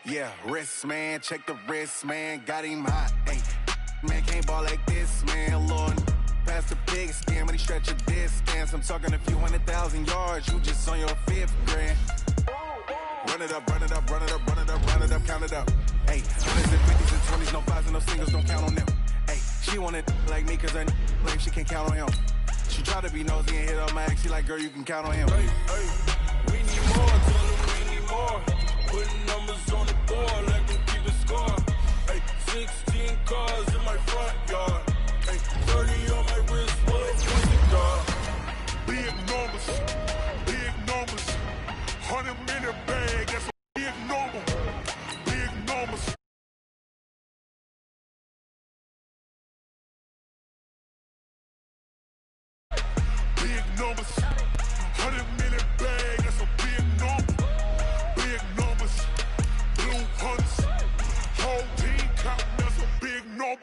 Yeah, wrist, man, check the wrist, man, got him hot. Hey, man, can't ball like this, man, Lord. Past the big skin, when he stretch a distance. I'm talking a few 100,000 yards, you just on your 5th grand. Run it up, run it up, run it up, run it up, run it up, count it up. Hey, 100s and 50s and 20s, no 5s and no singles, don't count on them. Hey, she want it like me, cause her blame, she can't count on him. She try to be nosy and hit up my ex, she like, girl, you can count on him. Hey, we need more, tell them we need more. Putting numbers on the board, let them keep it score. Hey, 16 cars in my front yard. Hey, 30 on my wrist, what the dog? Big numbers, 100-minute bag, that's a big number, big numbers. Big numbers, 100-minute bag, that's a big number, big numbers, blue hunts, whole team counting, that's a big number.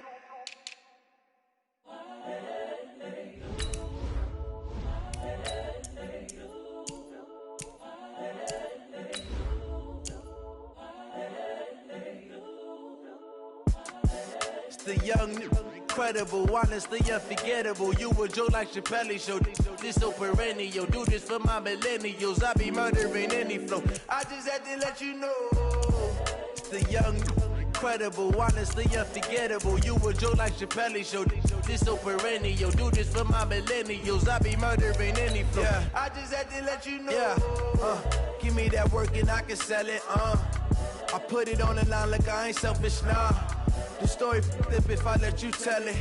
The young, incredible, honestly unforgettable. You a Joe like Chappelle show. This so perennial. Do this for my millennials. I be murdering any flow. I just had to let you know. The young, incredible, honestly unforgettable. You a Joe like Chappelle show. This so perennial. Do this for my millennials. I be murdering any flow. Yeah. I just had to let you know. Yeah. Give me that work and I can sell it. I put it on the line like I ain't selfish, nah. The story flip if I let you tell it.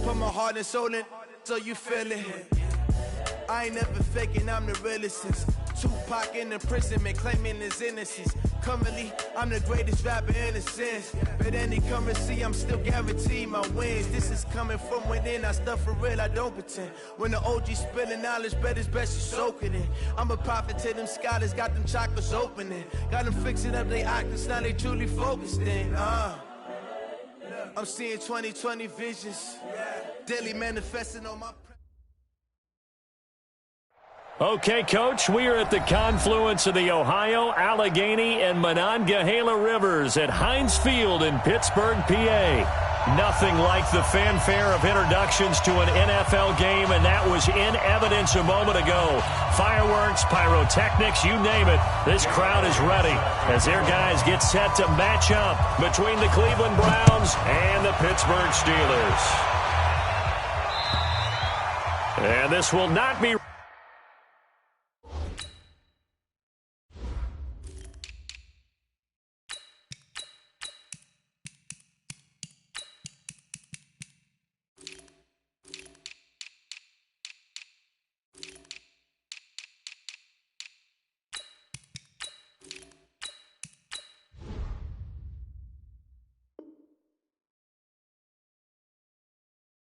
Put my heart and soul in so you feel it. I ain't never faking, I'm the realest since Tupac in imprisonment, claiming his innocence. Currently, I'm the greatest rapper in a sense. But any currency, I'm still guaranteed my wins. This is coming from within, I stuff for real, I don't pretend. When the OG spilling knowledge, bet it's best you soak it in. I'm a prophet to them scholars, got them chakras opening. Got them fixing up they octaves, now they truly focused in. I'm seeing 2020 visions, daily manifesting on my... Okay, Coach, we are at the confluence of the Ohio, Allegheny, and Monongahela Rivers at Heinz Field in Pittsburgh, PA. Nothing like the fanfare of introductions to an NFL game, and that was in evidence a moment ago. Fireworks, pyrotechnics, you name it. This crowd is ready as their guys get set to match up between the Cleveland Browns and the Pittsburgh Steelers. And this will not be...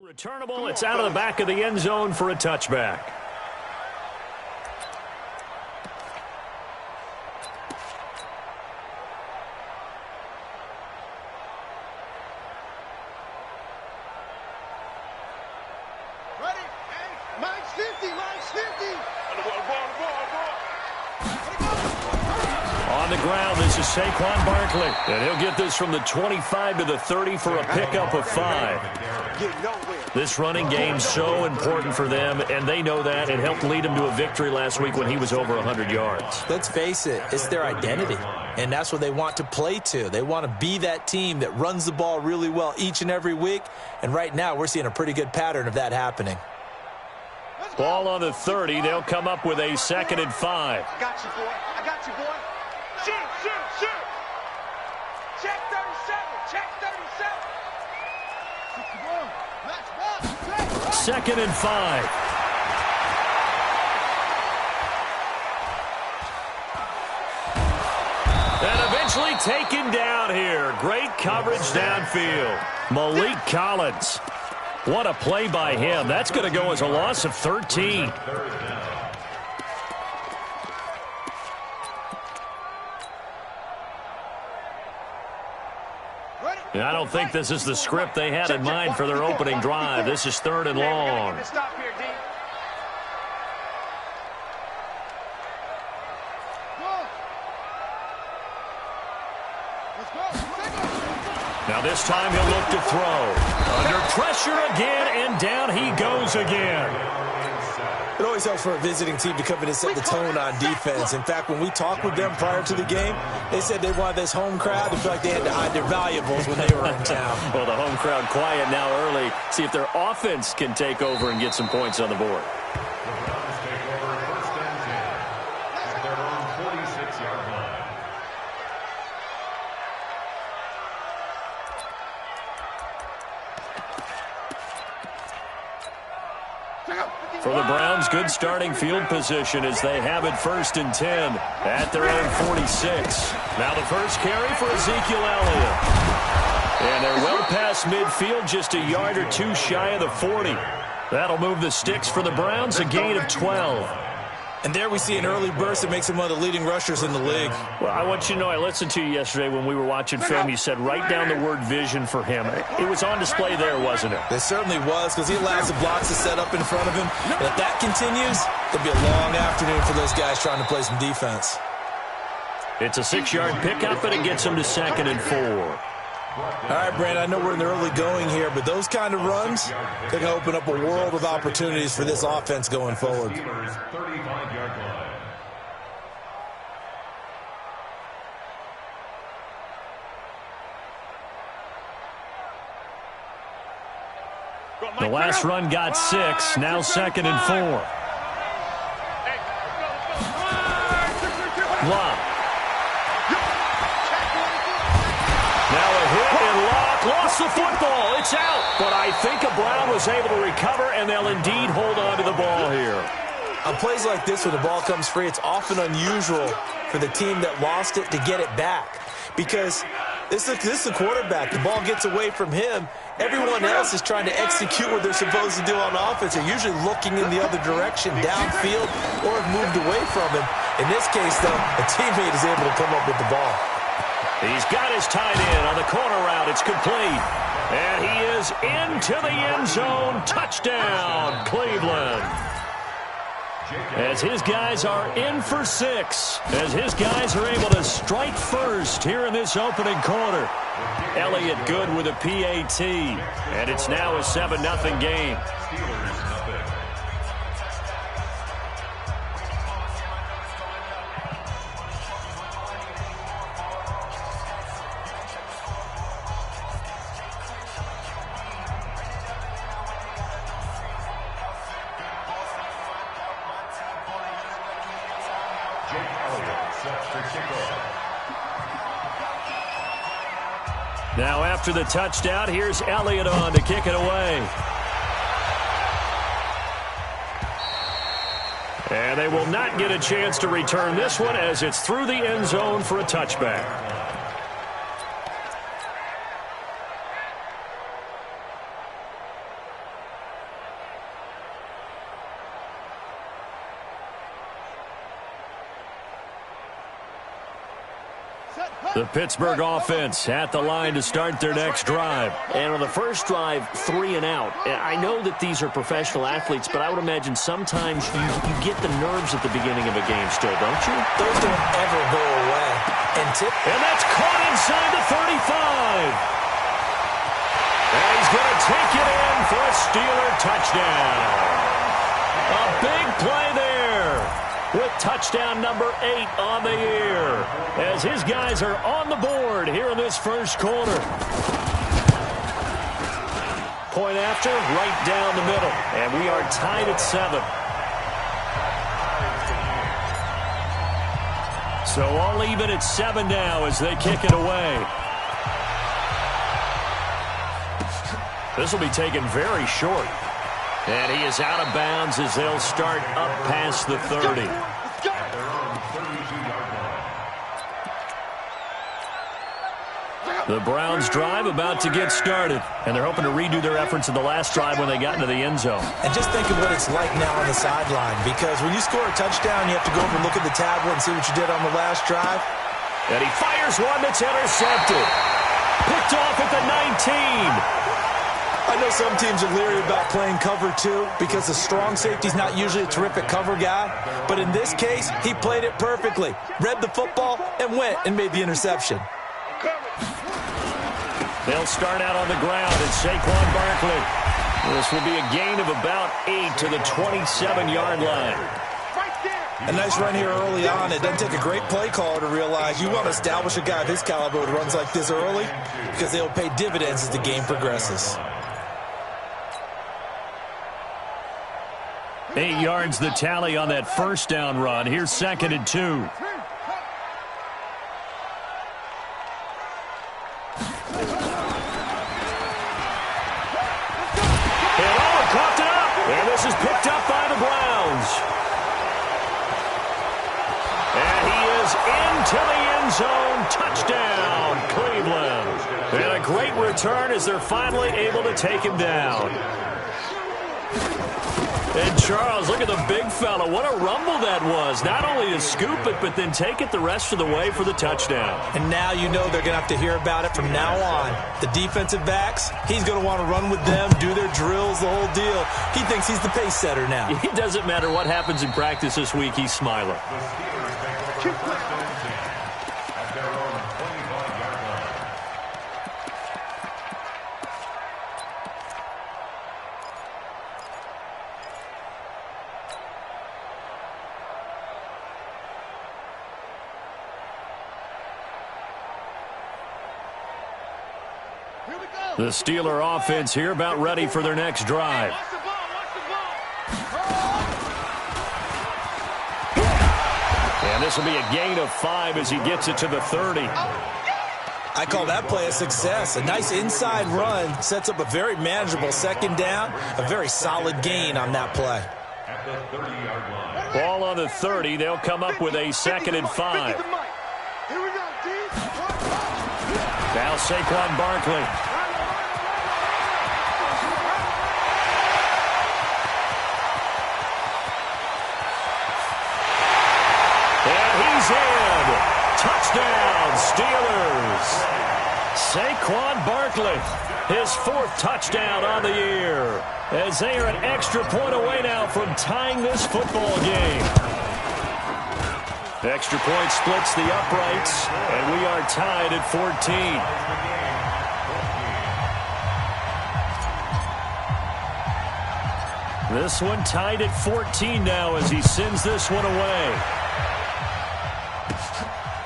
returnable. It's out of the back of the end zone for a touchback. Ready? Mine's 50. On the ground, this is Saquon Barkley. And he'll get this from the 25 to the 30 for a pickup of 5. This running game's so important for them, and they know that. It helped lead them to a victory last week when he was over 100 yards. Let's face it, it's their identity, and that's what they want to play to. They want to be that team that runs the ball really well each and every week, and right now we're seeing a pretty good pattern of that happening. Ball on the 30. They'll come up with a 2nd and 5. I got you, boy. Shoot. Check 37. 2nd and 5. And eventually taken down here. Great coverage downfield. Malik Collins. What a play by him. That's going to go as a loss of 13. I don't think this is the script they had in mind for their opening drive. This is 3rd and long. Now this time he'll look to throw. Under pressure again, and down he goes again. It always helps for a visiting team to come in and set the tone on defense. In fact, when we talked with them prior to the game, they said they wanted this home crowd to feel like they had to hide their valuables when they were in town. Well, the home crowd quiet now early. See if their offense can take over and get some points on the board. For the Browns, good starting field position as they have it 1st and 10 at their own 46. Now the first carry for Ezekiel Elliott. And they're well past midfield, just a yard or two shy of the 40. That'll move the sticks for the Browns, a gain of 12. And there we see an early burst that makes him one of the leading rushers in the league. Well, I want you to know, I listened to you yesterday when we were watching film. You said write down the word vision for him. It was on display there, wasn't it? It certainly was, because he allows the blocks to set up in front of him. And if that continues, it'll be a long afternoon for those guys trying to play some defense. It's a 6-yard pickup, and it gets him to 2nd and 4. All right, Brandon, I know we're in the early going here, but those kind of runs, they can open up a world of opportunities for this offense going forward. The last run got 6, now 2nd and 4. Lock. Now a hit and Lock lost the football. It's out. But I think a Brown was able to recover, and they'll indeed hold on to the ball here. On plays like this, when the ball comes free, it's often unusual for the team that lost it to get it back. Because this is the quarterback. The ball gets away from him. Everyone else is trying to execute what they're supposed to do on offense. They're usually looking in the other direction, downfield, or have moved away from him. In this case, though, a teammate is able to come up with the ball. He's got his tight end on the corner route. It's complete. And he is into the end zone. Touchdown, Cleveland. As his guys are in for 6. As his guys are able to strike first here in this opening quarter. Elliott good with a PAT. And it's now a 7-0 game. Now after the touchdown, here's Elliott on to kick it away. And they will not get a chance to return this one as it's through the end zone for a touchback. The Pittsburgh offense at the line to start their next drive. And on the first drive, 3 and out. I know that these are professional athletes, but I would imagine sometimes you get the nerves at the beginning of a game still, don't you? Those don't ever go away. And that's caught inside the 35. And he's going to take it in for a Steeler touchdown. A big play there. With touchdown number 8 on the year. As his guys are on the board here in this first quarter. Point after, right down the middle. And we are tied at 7. So all even at 7 now as they kick it away. This will be taken very short. And he is out of bounds as they'll start up past the 30. The Browns drive about to get started. And they're hoping to redo their efforts in the last drive when they got into the end zone. And just think of what it's like now on the sideline. Because when you score a touchdown, you have to go over and look at the tablet and see what you did on the last drive. And he fires one that's intercepted. Picked off at the 19. I know some teams are leery about playing cover 2 because the strong safety's not usually a terrific cover guy. But in this case, he played it perfectly. Read the football and went and made the interception. They'll start out on the ground, and Saquon Barkley. This will be a gain of about 8 to the 27-yard line. A nice run here early on. It doesn't take a great play caller to realize you want to establish a guy of his caliber who runs like this early because they'll pay dividends as the game progresses. 8 yards the tally on that first down run. Here's 2nd and 2. And caught it up. And this is picked up by the Browns. And he is into the end zone. Touchdown, Cleveland. And a great return as they're finally able to take him down. And Charles, look at the big fella. What a rumble that was. Not only to scoop it, but then take it the rest of the way for the touchdown. And now you know they're going to have to hear about it from now on. The defensive backs, he's going to want to run with them, do their drills, the whole deal. He thinks he's the pace setter now. It doesn't matter what happens in practice this week. He's smiling. The Steeler offense here about ready for their next drive. And this will be a gain of 5 as he gets it to the 30. I call that play a success. A nice inside run sets up a very manageable 2nd down. A very solid gain on that play. Ball on the 30. They'll come up with a 2nd and 5. Now Saquon Barkley. In. Touchdown, Steelers. Saquon Barkley, his 4th touchdown on the year, as they are an extra point away now from tying this football game. The extra point splits the uprights, and we are tied at 14. This one tied at 14 now as he sends this one away.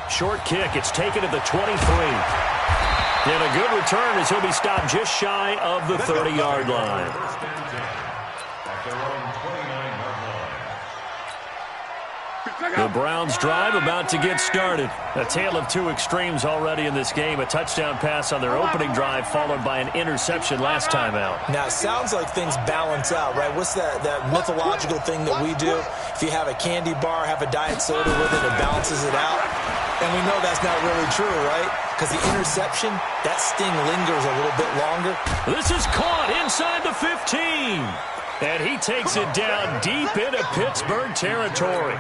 Short kick. It's taken at the 23. And a good return as he'll be stopped just shy of the 30-yard line. The Browns drive about to get started. A tale of two extremes already in this game. A touchdown pass on their opening drive followed by an interception last time out. Now, it sounds like things balance out, right? What's that mythological thing that we do? If you have a candy bar, have a diet soda with it, it balances it out. And we know that's not really true, right? Because the interception, that sting lingers a little bit longer. This is caught inside the 15. And he takes it down deep into Pittsburgh territory.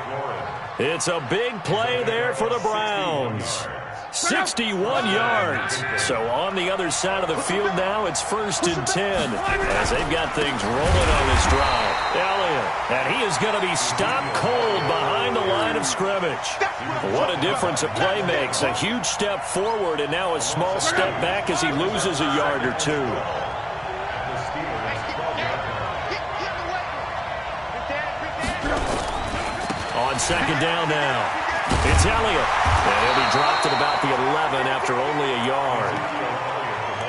It's a big play there for the Browns. 61 yards. So on the other side of the field now, it's 1st and 10 as they've got things rolling on this drive. Elliott, and he is going to be stopped cold behind the line of scrimmage. What a difference a play makes. A huge step forward and now a small step back as he loses a yard or two. On 2nd down now, it's Elliott. And he'll be dropped at about the 11 after only a yard.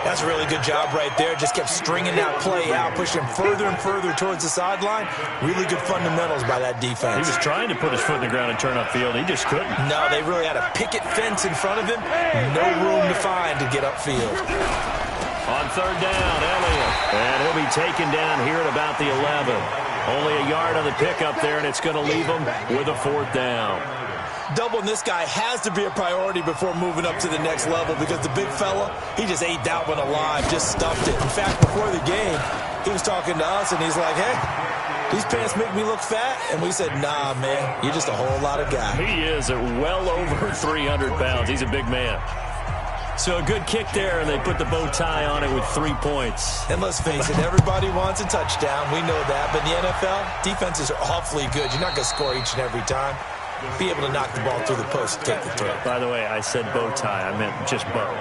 That's a really good job right there. Just kept stringing that play out, pushing further and further towards the sideline. Really good fundamentals by that defense. He was trying to put his foot in the ground and turn upfield. He just couldn't. No, they really had a picket fence in front of him. No room to find to get upfield. On 3rd down, Elliott. And he'll be taken down here at about the 11. Only a yard on the pickup there, and it's going to leave him with a 4th down. Doubling this guy has to be a priority before moving up to the next level because the big fella, he just ate that one alive, just stuffed it. In fact, before the game, he was talking to us, and he's like, hey, these pants make me look fat? And we said, nah, man, you're just a whole lot of guy. He is at well over 300 pounds. He's a big man. So a good kick there, and they put the bow tie on it with 3 points. And let's face it, everybody wants a touchdown. We know that. But in the NFL, defenses are awfully good. You're not going to score each and every time. be able to knock the ball through the post and take the throw. By the way, I said bow tie. I meant just bow.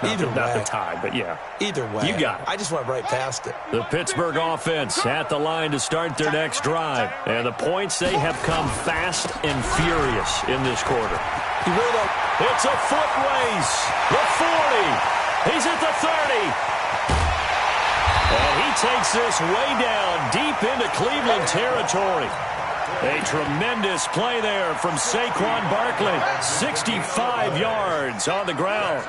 Not the tie, but yeah. Either way. You got it. I just went right past it. The Pittsburgh offense at the line to start their next drive. And the points, they have come fast and furious in this quarter. He really don't. It's a foot race. The 40. He's at the 30. And he takes this way down deep into Cleveland territory. A tremendous play there from Saquon Barkley. 65 yards on the ground.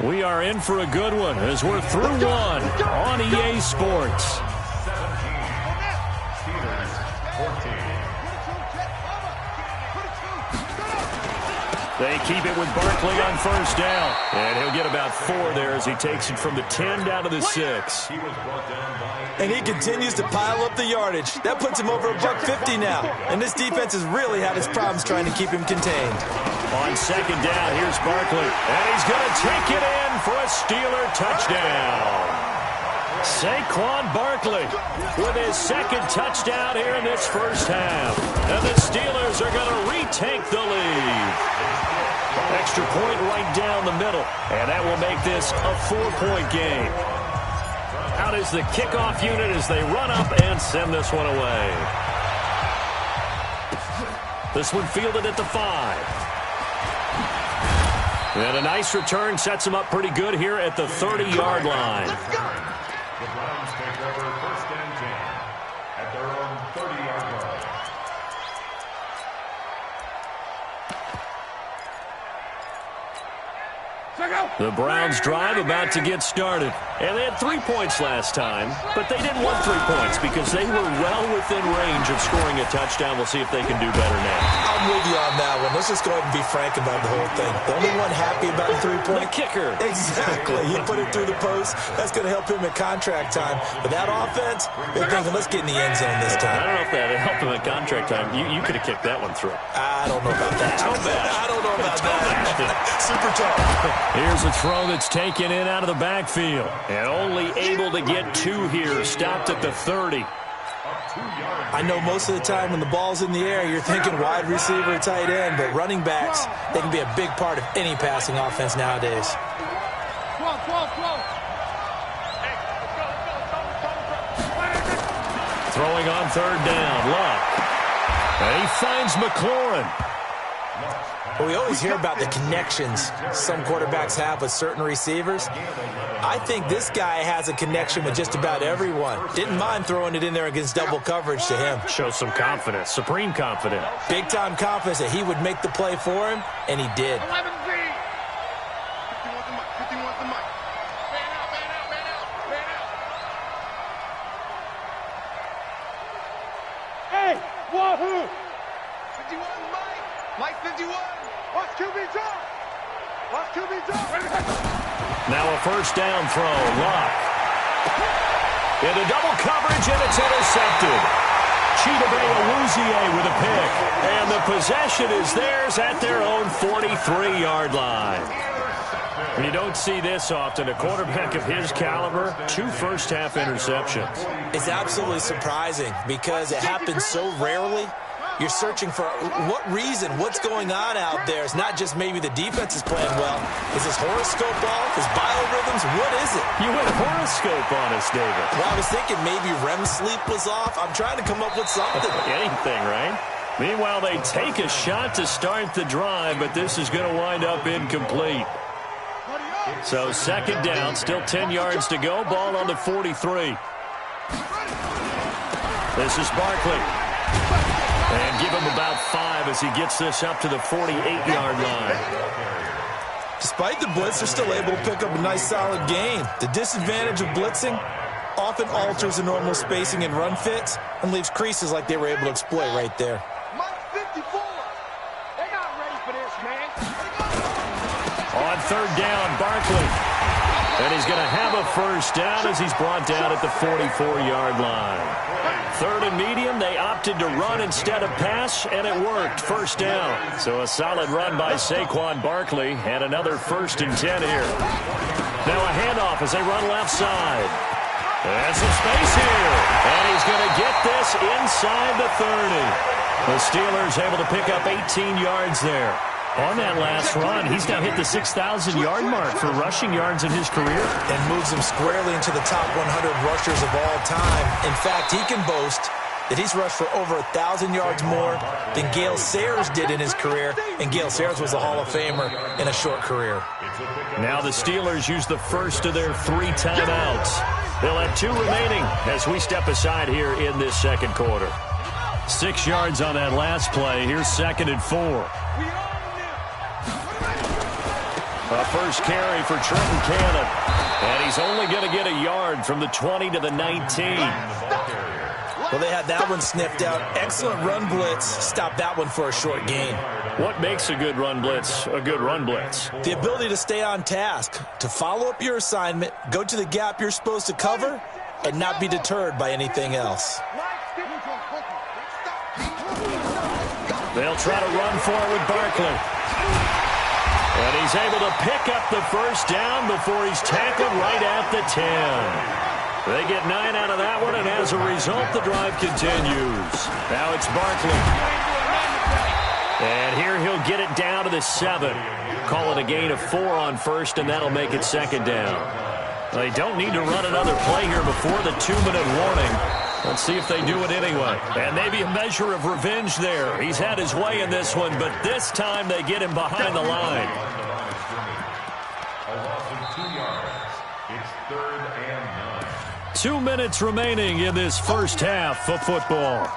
We are in for a good one as we're through one on EA Sports. They keep it with Barkley on first down. And he'll get about 4 there as he takes it from the 10 down to the 6. And he continues to pile up the yardage. That puts him over $150 now. And this defense has really had its problems trying to keep him contained. On second down, here's Barkley. And he's going to take it in for a Steeler touchdown. Saquon Barkley with his second touchdown here in this first half. And the Steelers are going to retake the lead. Extra point right down the middle. And that will make this a 4-point game. Out is the kickoff unit as they run up and send this one away. This one fielded at the 5. And a nice return sets him up pretty good here at the 30-yard line. The Browns take over 1st and 10 at their own 30-yard line. The Browns drive about to get started. And they had 3 points last time, but they didn't want 3 points because they were well within range of scoring a touchdown. We'll see if they can do better now. I'm with you on that one. Let's just go ahead and be frank about the whole thing. The only one happy about the 3-point. The kicker. Exactly. He put it through the post. That's going to help him at contract time. But that offense, they're thinking, let's get in the end zone this time. I don't know if that helped him at contract time. You could have kicked that one through. I don't know about that. I don't know about that. Super tough. Here's a throw that's taken in out of the backfield. And only able to get 2 here. Stopped at the 30. I know most of the time when the ball's in the air, you're thinking wide receiver or tight end, but running backs, they can be a big part of any passing offense nowadays. Throwing on 3rd down, Luck. And he finds McLaurin. Well, we always hear about the connections some quarterbacks have with certain receivers. I think this guy has a connection with just about everyone. Didn't mind throwing it in there against double coverage to him. Shows some confidence, supreme confidence. Big-time confidence that he would make the play for him, and he did. Hey, wahoo! 51, Mike 51. Watch QB drop. Watch QB drop. Now a first down throw. Luck. Into double coverage, and it's intercepted. Chidobe Awuzie with a pick. And the possession is theirs at their own 43-yard line. You don't see this often. A quarterback of his caliber, 2 first-half interceptions. It's absolutely surprising because it happens so rarely. You're searching for what reason, what's going on out there. It's not just maybe the defense is playing well. Is this horoscope off? Is biorhythms? What is it? You went horoscope on us, David. Well, I was thinking maybe REM sleep was off. I'm trying to come up with something. Anything, right? Meanwhile, they take a shot to start the drive, but this is going to wind up incomplete. So 2nd down, still 10 yards to go. Ball on the 43. This is Barkley. And give him about 5 as he gets this up to the 48-yard line. Despite the blitz, they're still able to pick up a nice, solid gain. The disadvantage of blitzing often alters the normal spacing and run fits and leaves creases like they were able to exploit right there. Mike 54. They're not ready for this, man. On 3rd down, Barkley. And he's going to have a first down as he's brought down at the 44-yard line. 3rd and medium, they opted to run instead of pass, and it worked. First down. So a solid run by Saquon Barkley, and another 1st and 10 here. Now a handoff as they run left side. There's some space here. And he's going to get this inside the 30. The Steelers able to pick up 18 yards there. On that last run, he's now hit the 6,000-yard mark for rushing yards in his career. And moves him squarely into the top 100 rushers of all time. In fact, he can boast that he's rushed for over 1,000 yards more than Gale Sayers did in his career. And Gale Sayers was a Hall of Famer in a short career. Now the Steelers use the first of their 3 timeouts. They'll have 2 remaining as we step aside here in this second quarter. 6 yards on that last play. Here's 2nd and 4. A first carry for Trenton Cannon. And he's only going to get a yard from the 20 to the 19. Well, they had that one sniffed out. Excellent run blitz. Stopped that one for a short gain. What makes a good run blitz a good run blitz? The ability to stay on task, to follow up your assignment, go to the gap you're supposed to cover, and not be deterred by anything else. They'll try to run for it with Barkley. And he's able to pick up the first down before he's tackled right at the 10. They get 9 out of that one, and as a result, the drive continues. Now it's Barkley. And here he'll get it down to the 7. Call it a gain of 4 on first, and that'll make it 2nd down. They don't need to run another play here before the 2-minute warning. Let's see if they do it anyway. And maybe a measure of revenge there. He's had his way in this one, but this time they get him behind the line. A loss of 2 yards. It's 3rd and 9. 2 minutes remaining in this first half of football.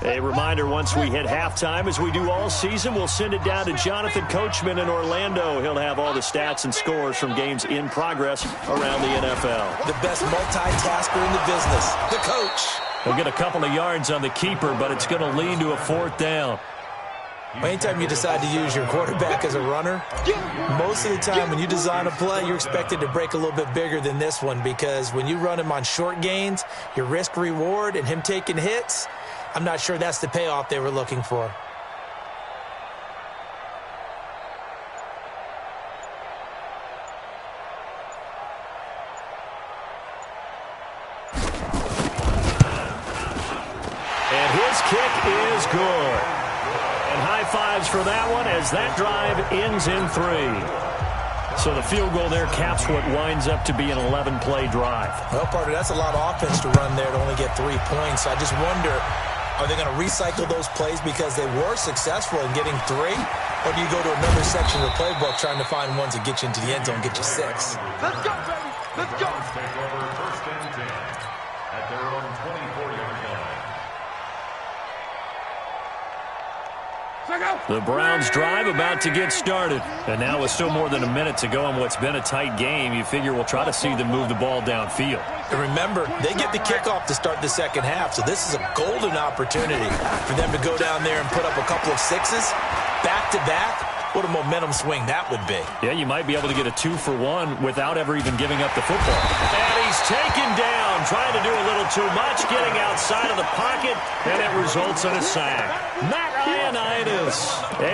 A reminder, once we hit halftime, as we do all season, we'll send it down to Jonathan Coachman in Orlando. He'll have all the stats and scores from games in progress around the NFL. The best multitasker in the business, the coach. He'll get a couple of yards on the keeper, but it's going to lead to a 4th down. Anytime you decide to use your quarterback as a runner, most of the time when you design a play, you're expected to break a little bit bigger than this one, because when you run him on short gains, your risk-reward and him taking hits, I'm not sure that's the payoff they were looking for. And his kick is good. And high fives for that one as that drive ends in 3. So the field goal there caps what winds up to be an 11-play drive. Well, partner, that's a lot of offense to run there to only get 3 points. I just wonder, are they going to recycle those plays because they were successful in getting 3? Or do you go to another section of the playbook trying to find ones that get you into the end zone and get you 6? Let's go, baby. Let's go. Take over 1st and 10 at their own 24-yard line. The Browns drive about to get started. And now with still more than a minute to go in what's been a tight game, you figure we'll try to see them move the ball downfield. And remember, they get the kickoff to start the second half, so this is a golden opportunity for them to go down there and put up a couple of 6s back-to-back. What a momentum swing that would be. Yeah, you might be able to get a 2-for-1 without ever even giving up the football. And he's taken down, trying to do a little too much, getting outside of the pocket, and it results in a sack. Matt Ioannidis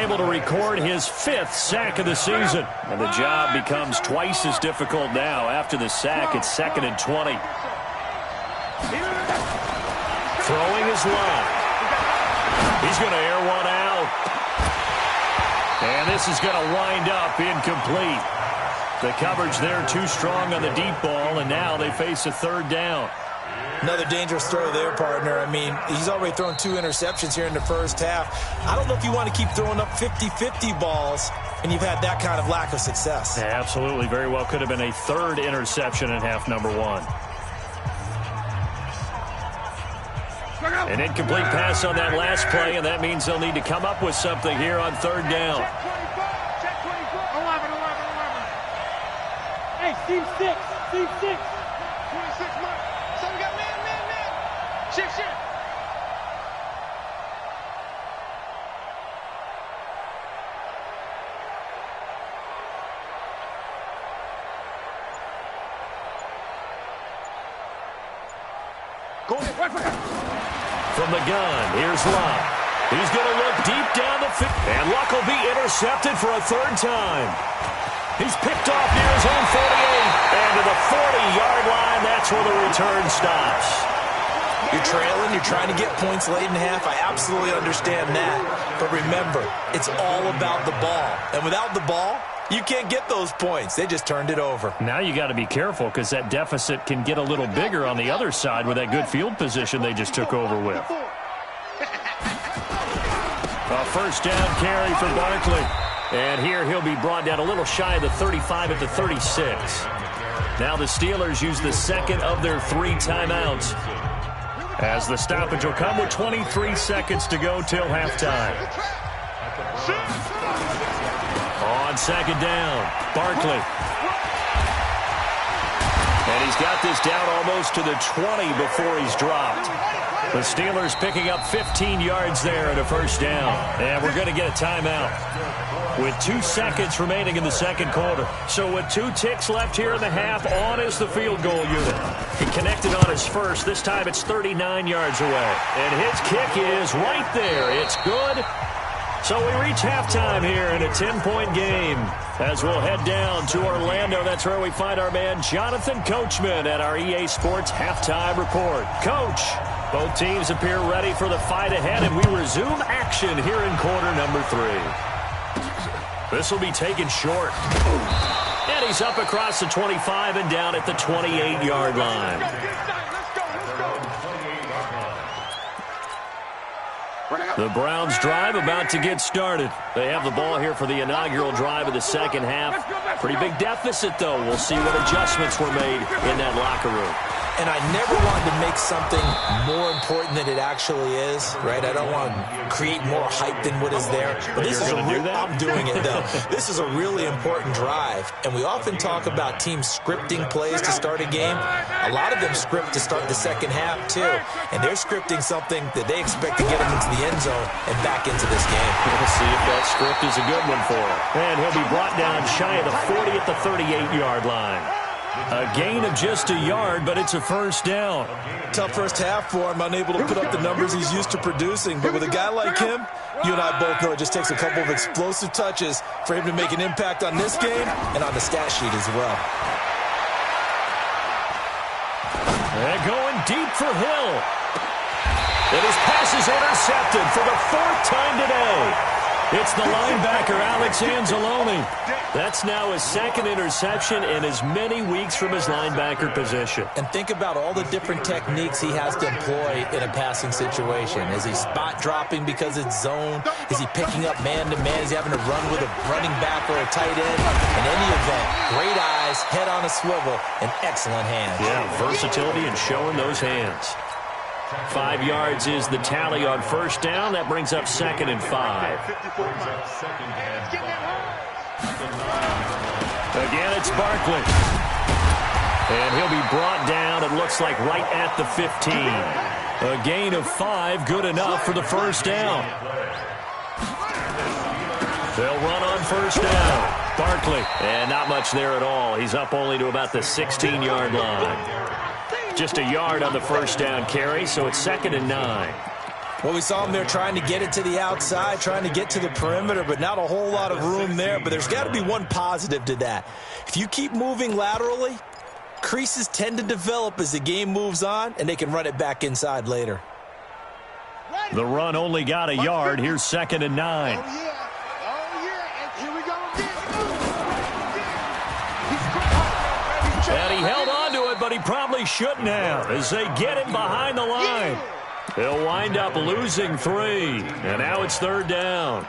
able to record his 5th sack of the season. And the job becomes twice as difficult now. After the sack, it's 2nd and 20. Throwing his line. He's going to air one out. And this is going to wind up incomplete. The coverage there too strong on the deep ball, and now they face a 3rd down. Another dangerous throw there, partner. I mean, he's already thrown 2 interceptions here in the first half. I don't know if you want to keep throwing up 50-50 balls and you've had that kind of lack of success. Yeah, absolutely. Very well could have been a 3rd interception in half number 1. An incomplete pass on that last play, and that means they'll need to come up with something here on 3rd down. Check 24. 11. Hey, Steve 6. 26, Mike. So we got man. Shift. From the gun, here's Luck. He's going to look deep down the field. And Luck will be intercepted for a third time. He's picked off near his own 48. And to the 40-yard line, that's where the return stops. You're trailing, you're trying to get points late in half. I absolutely understand that. But remember, it's all about the ball. And without the ball, you can't get those points. They just turned it over. Now you got to be careful because that deficit can get a little bigger on the other side with that good field position they just took over with. A first down carry for Barkley. And here he'll be brought down a little shy of the 35 at the 36. Now the Steelers use the second of their 3 timeouts, as the stoppage will come with 23 seconds to go till halftime. On second down, Barkley. And he's got this down almost to the 20 before he's dropped. The Steelers picking up 15 yards there at a first down. And we're going to get a timeout with 2 seconds remaining in the second quarter. So with 2 ticks left here in the half, on is the field goal unit. He connected on his first. This time it's 39 yards away. And his kick is right there. It's good. So we reach halftime here in a 10-point game as we'll head down to Orlando. That's where we find our man Jonathan Coachman at our EA Sports Halftime Report. Coach, both teams appear ready for the fight ahead, and we resume action here in quarter number 3. This will be taken short. And he's up across the 25 and down at the 28-yard line. The Browns drive about to get started. They have the ball here for the inaugural drive of the second half. Pretty big deficit, though. We'll see what adjustments were made in that locker room. And I never wanted to make something more important than it actually is, right? I don't want to create more hype than what is there. But this is I'm doing it, though. This is a really important drive. And we often talk about teams scripting plays to start a game. A lot of them script to start the second half, too. And they're scripting something that they expect to get them into the end zone and back into this game. We'll see if that script is a good one for him. And he'll be brought down shy of the 40 at the 38-yard line. A gain of just a yard, but it's a first down. Tough first half for him, unable to put up the numbers he's used to producing. But with a guy like him, you and I both know it just takes a couple of explosive touches for him to make an impact on this game and on the stat sheet as well. And going deep for Hill. And his pass is intercepted for the 4th time today. It's the linebacker, Alex Anzalone. That's now his 2nd interception in as many weeks from his linebacker position. And think about all the different techniques he has to employ in a passing situation. Is he spot dropping because it's zone? Is he picking up man-to-man? Is he having to run with a running back or a tight end? In any event, great eyes, head on a swivel, and excellent hands. Yeah, versatility and showing those hands. 5 yards is the tally on first down. That brings up 2nd and 5. Again, it's Barkley. And he'll be brought down, it looks like, right at the 15. A gain of 5, good enough for the first down. They'll run on first down. Barkley. And not much there at all. He's up only to about the 16-yard line. Just a yard on the first down carry, so it's 2nd and 9. Well, we saw him there trying to get it to the outside, trying to get to the perimeter, but not a whole lot of room there. But there's got to be one positive to that. If you keep moving laterally, creases tend to develop as the game moves on, and they can run it back inside later. The run only got a yard. Here's 2nd and 9. Oh, yeah, and here we go again. And he held on to it, but he probably shouldn't have as they get him behind the line. He'll wind up losing 3, and now it's 3rd down.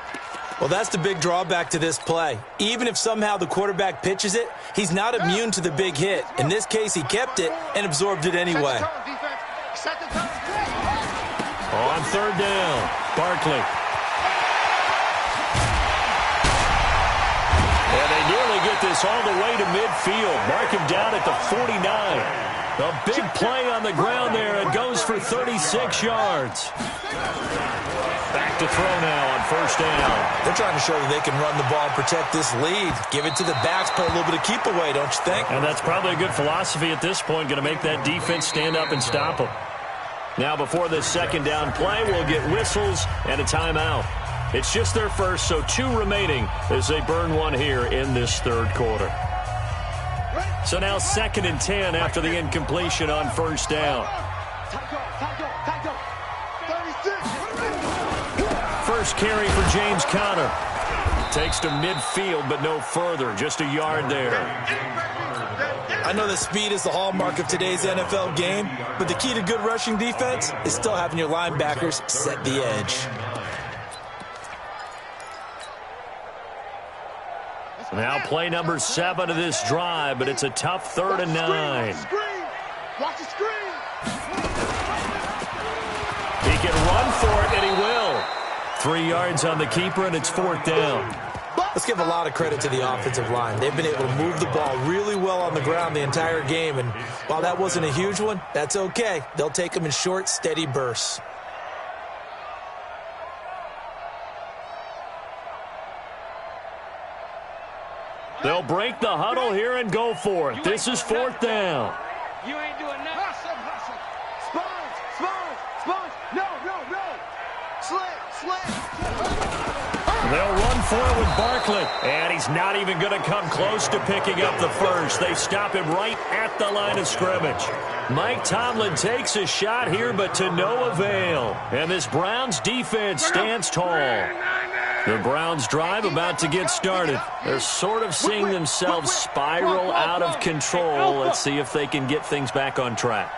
Well, that's the big drawback to this play. Even if somehow the quarterback pitches it, he's not immune to the big hit. In this case, he kept it and absorbed it anyway. On 3rd down, Barkley. And they nearly get this all the way to midfield. Mark him down at the 49. A big play on the ground there. It goes for 36 yards. Back to throw now on first down. They're trying to show that they can run the ball and protect this lead. Give it to the backs, play a little bit of keep away, don't you think? And that's probably a good philosophy at this point. Going to make that defense stand up and stop them. Now before this second down play, we'll get whistles and a timeout. It's just their first, so 2 remaining as they burn one here in this third quarter. So now 2nd and 10 after the incompletion on first down. First carry for James Conner. Takes to midfield, but no further. Just a yard there. I know that speed is the hallmark of today's NFL game, but the key to good rushing defense is still having your linebackers set the edge. Now play number 7 of this drive, but it's a tough 3rd and 9. Watch the screen. He can run for it, and he will. 3 yards on the keeper, and it's 4th down. Let's give a lot of credit to the offensive line. They've been able to move the ball really well on the ground the entire game, and while that wasn't a huge one, that's okay. They'll take them in short, steady bursts. They'll break the huddle here and go for it. This is 4th down. You ain't doing nothing. Hustle. Sponge. No. Slant. They'll run for it with Barkley. And he's not even going to come close to picking up the first. They stop him right at the line of scrimmage. Mike Tomlin takes a shot here, but to no avail. And this Browns defense stands tall. The Browns drive about to get started. They're sort of seeing themselves spiral out of control. Let's see if they can get things back on track.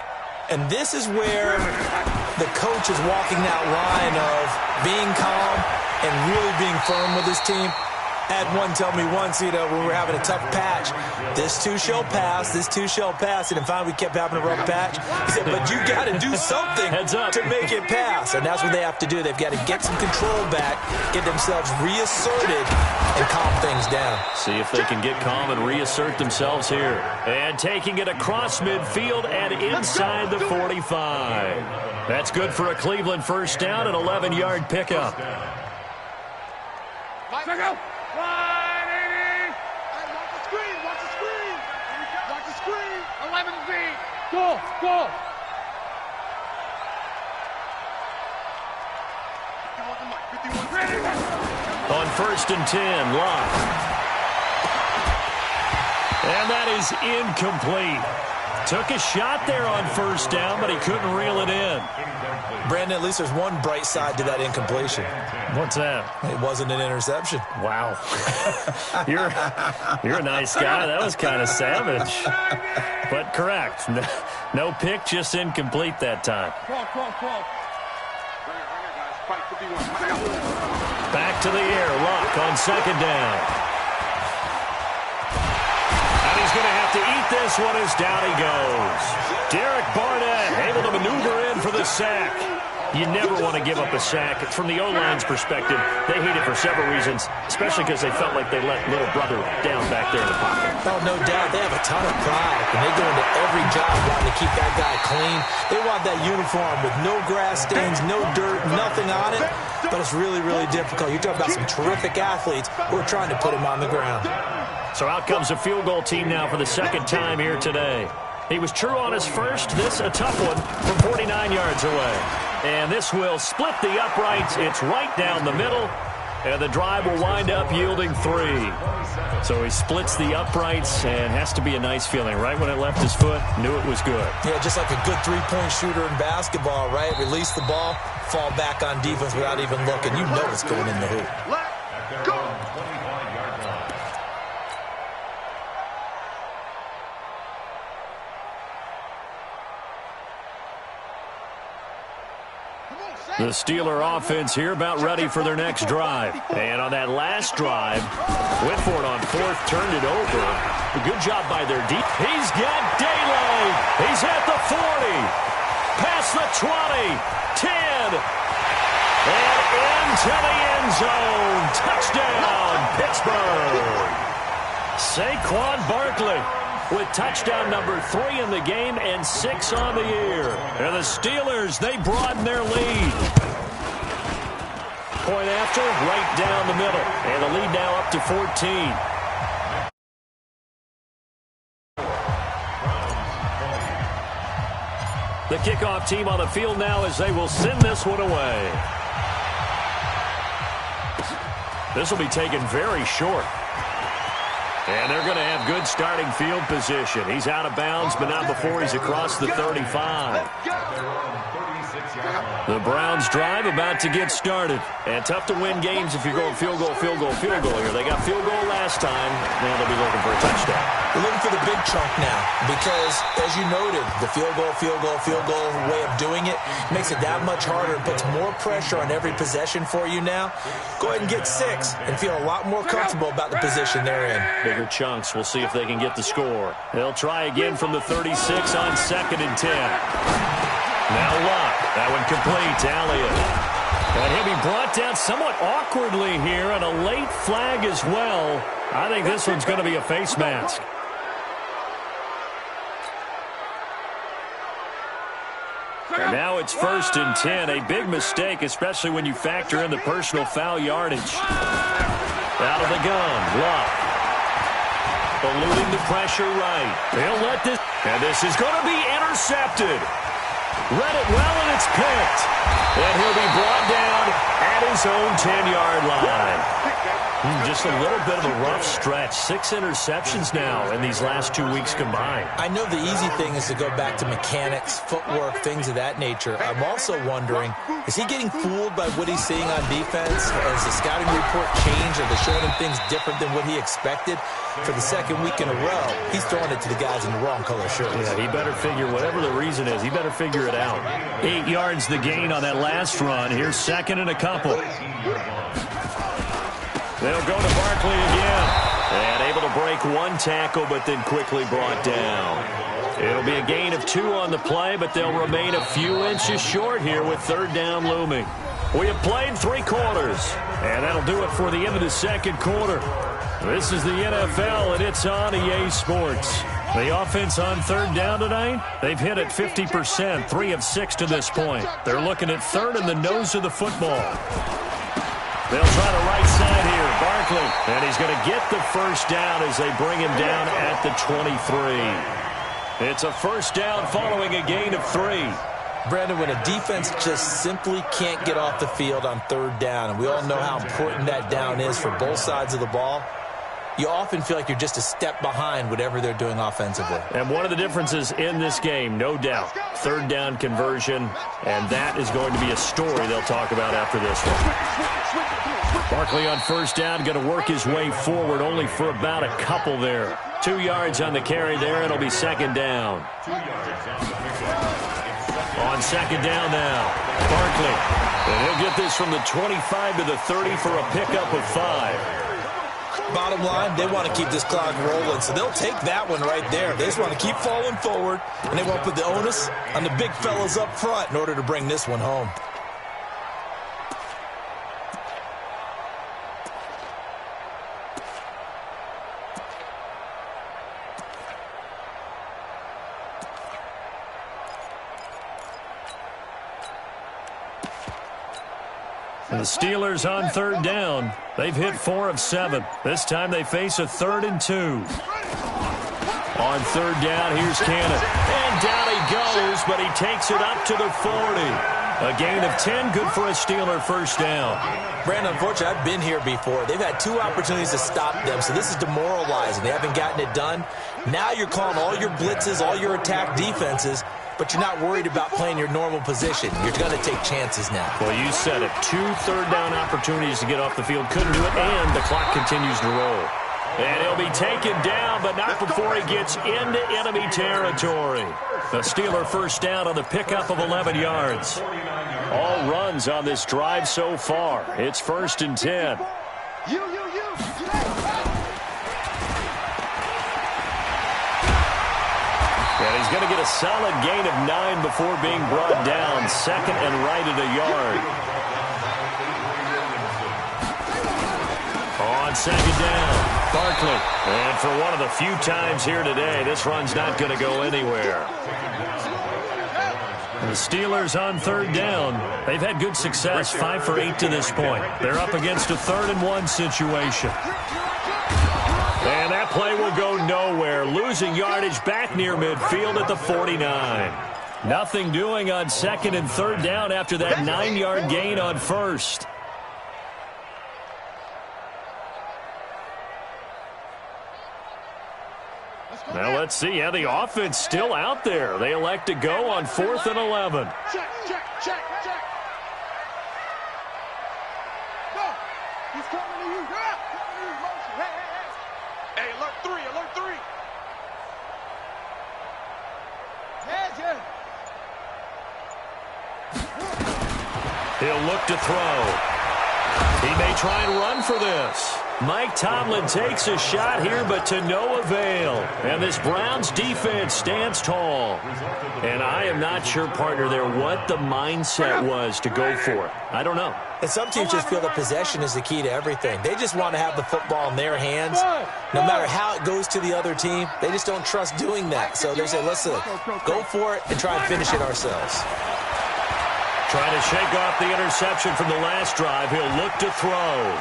And this is where the coach is walking that line of being calm and really being firm with his team. Had one tell me once, when we were having a tough patch, this too shall pass. And finally we kept having a rough patch. He said, but you got to do something to make it pass. And that's what they have to do. They've got to get some control back, get themselves reasserted, and calm things down. See if they can get calm and reassert themselves here. And taking it across midfield and inside the 45. That's good for a Cleveland first down, an 11-yard pickup. Watch the screen. 11 feet. Go. On 1st and 10, Locke. And that is incomplete. Took a shot there on first down, but he couldn't reel it in. Brandon, at least there's one bright side to that incompletion. What's that? It wasn't an interception. Wow. You're a nice guy. That was kind of savage. But correct. No pick, just incomplete that time. Back to the air. Locke on 2nd down. And he's going to have to eat this one as down he goes. Derek Barnett able to maneuver in for the sack. You never want to give up a sack. From the O-line's perspective, they hate it for several reasons, especially because they felt like they let little brother down back there in the pocket. Oh, no doubt. They have a ton of pride, and they go into every job wanting to keep that guy clean. They want that uniform with no grass stains, no dirt, nothing on it, but it's really, really difficult. You're talking about some terrific athletes who are trying to put him on the ground. So out comes a field goal team now for the 2nd time here today. He was true on his first. This a tough one from 49 yards away. And this will split the uprights. It's right down the middle. And the drive will wind up yielding 3. So he splits the uprights, and has to be a nice feeling. Right when it left his foot, knew it was good. Yeah, just like a good three-point shooter in basketball, right? Release the ball, fall back on defense without even looking. You know it's going in the hoop. Let go. The Steeler offense here about ready for their next drive. And on that last drive, went for it on 4th, turned it over. A good job by their deep. He's got daylight. He's at the 40. Past the 20. 10. And into the end zone. Touchdown, Pittsburgh. Saquon Barkley with touchdown number 3 in the game and 6 on the year. And the Steelers, they broaden their lead. Point after, right down the middle. And the lead now up to 14. The kickoff team on the field now as they will send this one away. This will be taken very short. And they're going to have good starting field position. He's out of bounds, but not before he's across the 35. The Browns drive about to get started. And tough to win games if you're going field goal, field goal, field goal here. They got field goal last time. Now they'll be looking for a touchdown. They're looking for the big chunk now because, as you noted, the field goal way of doing it makes it that much harder. It puts more pressure on every possession for you now. Go ahead and get 6 and feel a lot more comfortable about the position they're in. Bigger chunks. We'll see if they can get the score. They'll try again from the 36 on 2nd and 10. Now Locke. That one complete to Elliott. And he'll be brought down somewhat awkwardly here, and a late flag as well. I think this one's going to be a face mask. And now it's 1st and 10. A big mistake, especially when you factor in the personal foul yardage. Out of the gun, Locke. Eluding the pressure right. They'll let this. And this is going to be intercepted. Read it well, and it's picked. And he'll be brought down at his own 10-yard line. Just a little bit of a rough stretch. 6 interceptions now in these last 2 weeks combined. I know the easy thing is to go back to mechanics, footwork, things of that nature. I'm also wondering, is he getting fooled by what he's seeing on defense? Has the scouting report changed? Are they showing him things different than what he expected? For the 2nd week in a row, he's throwing it to the guys in the wrong color shirts. Yeah, he better figure, whatever the reason is, he better figure it out. 8 yards the gain on that last run. Here's 2nd and a couple. They'll go to Barkley again. And able to break 1 tackle, but then quickly brought down. It'll be a gain of 2 on the play, but they'll remain a few inches short here with 3rd down looming. We have played 3 quarters, and that'll do it for the end of the 2nd quarter. This is the NFL, and it's on EA Sports. The offense on 3rd down tonight, they've hit it 50%, 3 of 6 to this point. They're looking at 3rd in the nose of the football. They'll try the right side here, Barkley. And he's going to get the 1st down as they bring him down at the 23. It's a 1st down following a gain of 3. Brandon, when a defense just simply can't get off the field on 3rd down, and we all know how important that down is for both sides of the ball, you often feel like you're just a step behind whatever they're doing offensively. And one of the differences in this game, no doubt, 3rd down conversion, and that is going to be a story they'll talk about after this one. Barkley on 1st down, going to work his way forward, only for about a couple there. 2 yards on the carry there, it'll be 2nd down. On 2nd down now, Barkley. And he'll get this from the 25 to the 30 for a pickup of 5. Bottom line, they want to keep this clock rolling, so they'll take that one right there. They just want to keep falling forward, and they want to put the onus on the big fellas up front in order to bring this one home. The Steelers on 3rd down. They've hit 4 of 7. This time they face a 3rd and 2. On 3rd down, here's Cannon. And down he goes, but he takes it up to the 40. A gain of 10, good for a Steeler 1st down. Brandon, unfortunately, I've been here before. They've had 2 opportunities to stop them, so this is demoralizing. They haven't gotten it done. Now you're calling all your blitzes, all your attack defenses, but you're not worried about playing your normal position. You're going to take chances now. Well, you said it. 2 3rd down opportunities to get off the field. Couldn't do it, and the clock continues to roll. And he'll be taken down, but not before he gets into enemy territory. The Steeler 1st down on the pickup of 11 yards. All runs on this drive so far. It's 1st and 10. And he's going to get a solid gain of 9 before being brought down. 2nd and right at a yard. On 2nd down, Barkley. And for one of the few times here today, this run's not going to go anywhere. The Steelers on 3rd down. They've had good success, 5 for 8 to this point. They're up against a 3rd and 1 situation. And that play will go nowhere. Losing yardage back near midfield at the 49. Nothing doing on 2nd and 3rd down after that 9-yard gain on 1st. Now let's see how the offense still out there. They elect to go on 4th and 11. Check. Go. He's coming to you. Motion. Hey, alert 3. Yeah. He'll look to throw. He may try and run for this. Mike Tomlin takes a shot here, but to no avail. And this Browns defense stands tall. And I am not sure, partner, there what the mindset was to go for it. I don't know. And some teams just feel that possession is the key to everything. They just want to have the football in their hands. No matter how it goes to the other team, they just don't trust doing that. So they say, listen, go for it and try and finish it ourselves. Trying to shake off the interception from the last drive. He'll look to throw.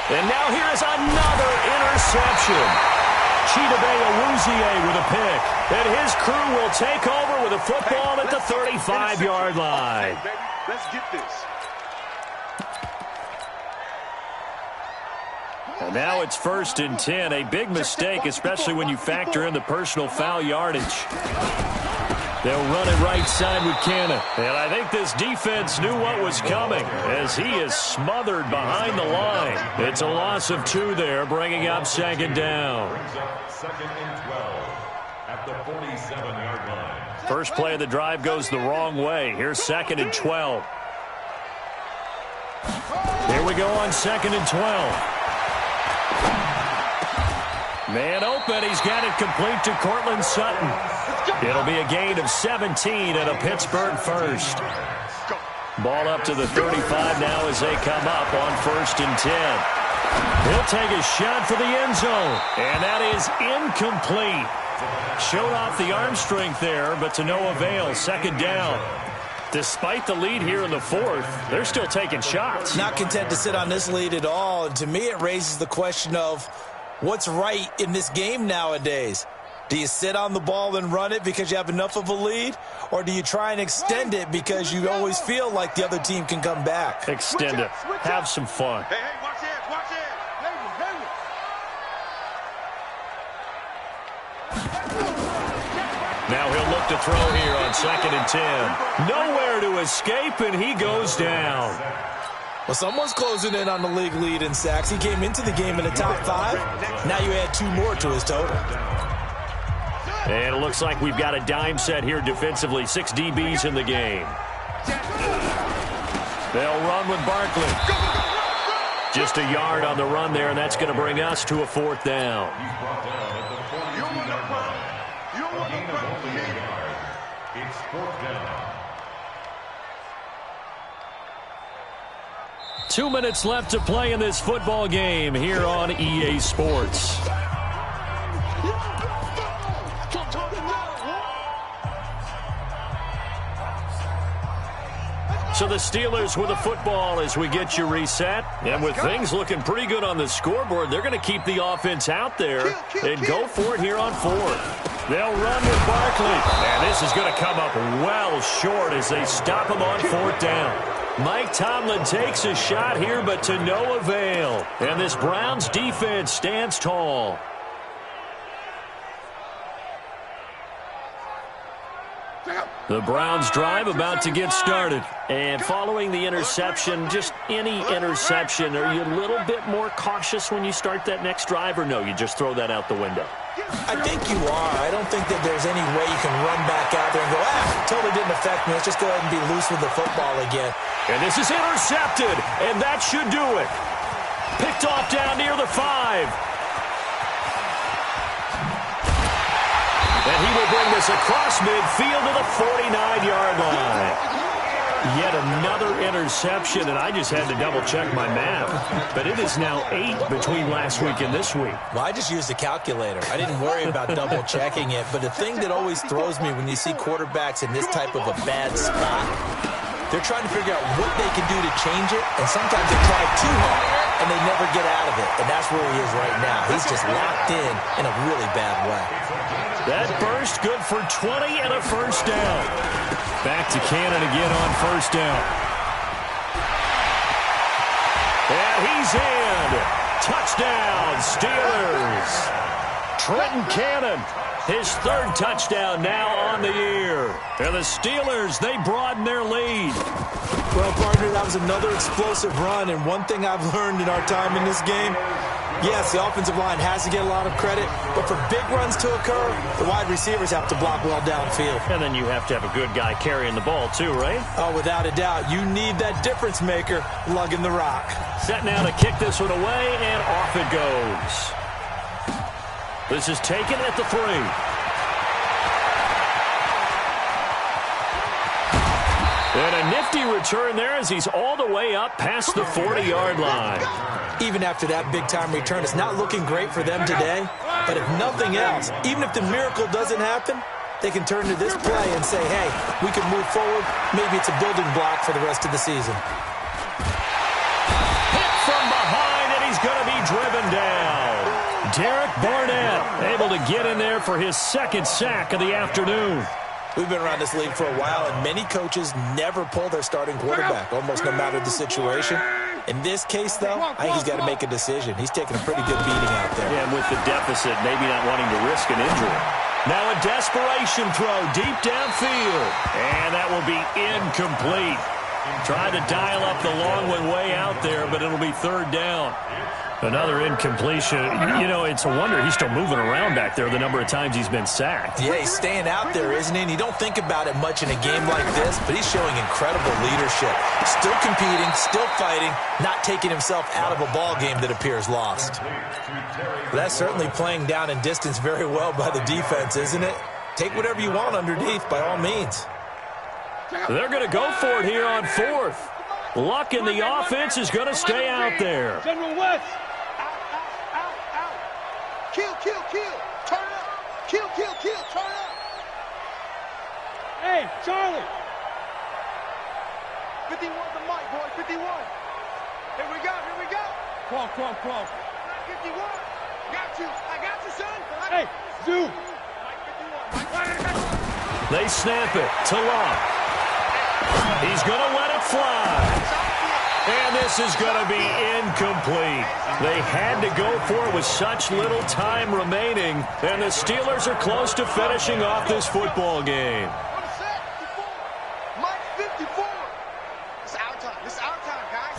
And now here is another interception. Chidobe Awuzie with a pick. And his crew will take over with a football at the 35-yard line. Hey, baby, let's get this. And now it's 1st and 10. A big mistake, especially when you factor in the personal foul yardage. They'll run it right side with Cannon. And I think this defense knew what was coming as he is smothered behind the line. It's a loss of 2 there, bringing up 2nd down. 2nd and 12 at the 47-yard line. First play of the drive goes the wrong way. Here's 2nd and 12. Here we go on 2nd and 12. Man open. He's got it complete to Cortland Sutton. It'll be a gain of 17 and a Pittsburgh first. Ball up to the 35 now as they come up on 1st and 10. He'll take a shot for the end zone. And that is incomplete. Showed off the arm strength there, but to no avail. 2nd down. Despite the lead here in the 4th, they're still taking shots. Not content to sit on this lead at all. And to me, it raises the question of what's right in this game nowadays. Do you sit on the ball and run it because you have enough of a lead? Or do you try and extend it because you always feel like the other team can come back? Extend it. Have some fun. Hey, watch it. Now he'll look to throw here on 2nd and 10. Nowhere to escape, and he goes down. Well, someone's closing in on the league lead in sacks. He came into the game in the top 5. Now you add 2 more to his total. And it looks like we've got a dime set here defensively. 6 DBs in the game. They'll run with Barkley. Just a yard on the run there, and that's going to bring us to a 4th down. It's 4th down. 2 minutes left to play in this football game here on EA Sports. So the Steelers with a football as we get you reset. And with things looking pretty good on the scoreboard, they're going to keep the offense out there and go for it here on 4th. They'll run with Barkley. And this is going to come up well short as they stop him on 4th down. Mike Tomlin takes a shot here, but to no avail. And this Browns defense stands tall. The Browns drive about to get started. And following the interception, just any interception, are you a little bit more cautious when you start that next drive, or no, you just throw that out the window? I think you are. I don't think that there's any way you can run back out there and go, totally didn't affect me. Let's just go ahead and be loose with the football again. And this is intercepted, and that should do it. Picked off down near the 5. And he will bring this across midfield to the 49-yard line. Yet another interception, and I just had to double-check my math. But it is now 8 between last week and this week. Well, I just used a calculator. I didn't worry about double-checking it. But the thing that always throws me when you see quarterbacks in this type of a bad spot, they're trying to figure out what they can do to change it. And sometimes they try too hard, and they never get out of it. And that's where he is right now. He's just locked in a really bad way. That burst good for 20 and a first down. Back to Cannon again on first down. And he's in. Touchdown, Steelers. Trenton Cannon, his third touchdown now on the year. And the Steelers, they broaden their lead. Well, partner, that was another explosive run, and one thing I've learned in our time in this game, yes, the offensive line has to get a lot of credit, but for big runs to occur, the wide receivers have to block well downfield. And then you have to have a good guy carrying the ball too, right? Oh, without a doubt. You need that difference maker lugging the rock. Set now to kick this one away, and off it goes. This is taken at the 3. And a nifty return there as he's all the way up past the 40-yard line. Even after that big-time return, it's not looking great for them today. But if nothing else, even if the miracle doesn't happen, they can turn to this play and say, hey, we can move forward. Maybe it's a building block for the rest of the season. Hit from behind, and he's going to be driven down. Derek Barnett able to get in there for his second sack of the afternoon. We've been around this league for a while, and many coaches never pull their starting quarterback, almost no matter the situation. In this case, though, I think he's got to make a decision. He's taking a pretty good beating out there. Yeah, and with the deficit, maybe not wanting to risk an injury. Now a desperation throw deep downfield, and that will be incomplete. Tried to dial up the long one way out there, but it'll be third down. Another incompletion. You know, it's a wonder he's still moving around back there the number of times he's been sacked. Yeah, he's staying out there, isn't he? And you don't think about it much in a game like this, but he's showing incredible leadership. Still competing, still fighting, not taking himself out of a ball game that appears lost. That's certainly playing down in distance very well by the defense, isn't it? Take whatever you want underneath, by all means. They're going to go for it here on 4th. Luck in the offense is going to stay out there. General West. Kill, kill, kill. Turn up. Kill, kill, kill. Turn up. Hey, Charlie. 51 the mic, boy. 51. Here we go. Here we go. Come on. 51. Got you. I got you, son. Hey, Zoo. They snap it to Luck. He's going to let it fly. And this is going to be incomplete. They had to go for it with such little time remaining. And the Steelers are close to finishing off this football game. Mike 54. It's our time. It's our time, guys.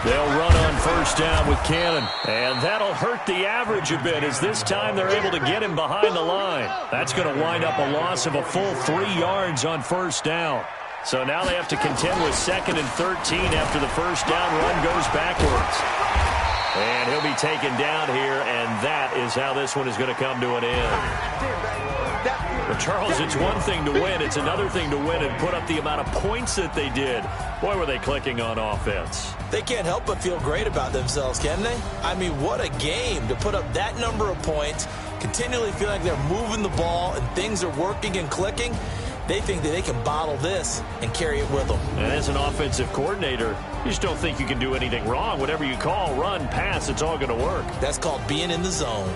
They'll run on first down with Cannon. And that'll hurt the average a bit as this time they're able to get him behind the line. That's going to wind up a loss of a full 3 yards on first down. So now they have to contend with 2nd and 13 after the first down run goes backwards. And he'll be taken down here, and that is how this one is going to come to an end. But Charles, it's one thing to win. It's another thing to win and put up the amount of points that they did. Boy, were they clicking on offense. They can't help but feel great about themselves, can they? I mean, what a game to put up that number of points, continually feel like they're moving the ball and things are working and clicking. They think that they can bottle this and carry it with them. And as an offensive coordinator, you just don't think you can do anything wrong. Whatever you call, run, pass, it's all going to work. That's called being in the zone.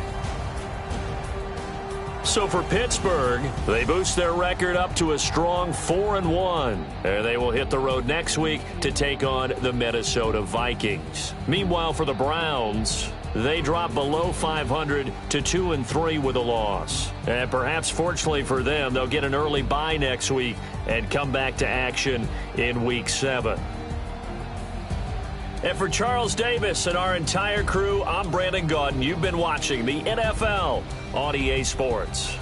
So for Pittsburgh, they boost their record up to a strong 4-1. And they will hit the road next week to take on the Minnesota Vikings. Meanwhile, for the Browns, they drop below 500 to 2-3 with a loss. And perhaps fortunately for them, they'll get an early bye next week and come back to action in Week 7. And for Charles Davis and our entire crew, I'm Brandon Gaudin. You've been watching the NFL on EA Sports.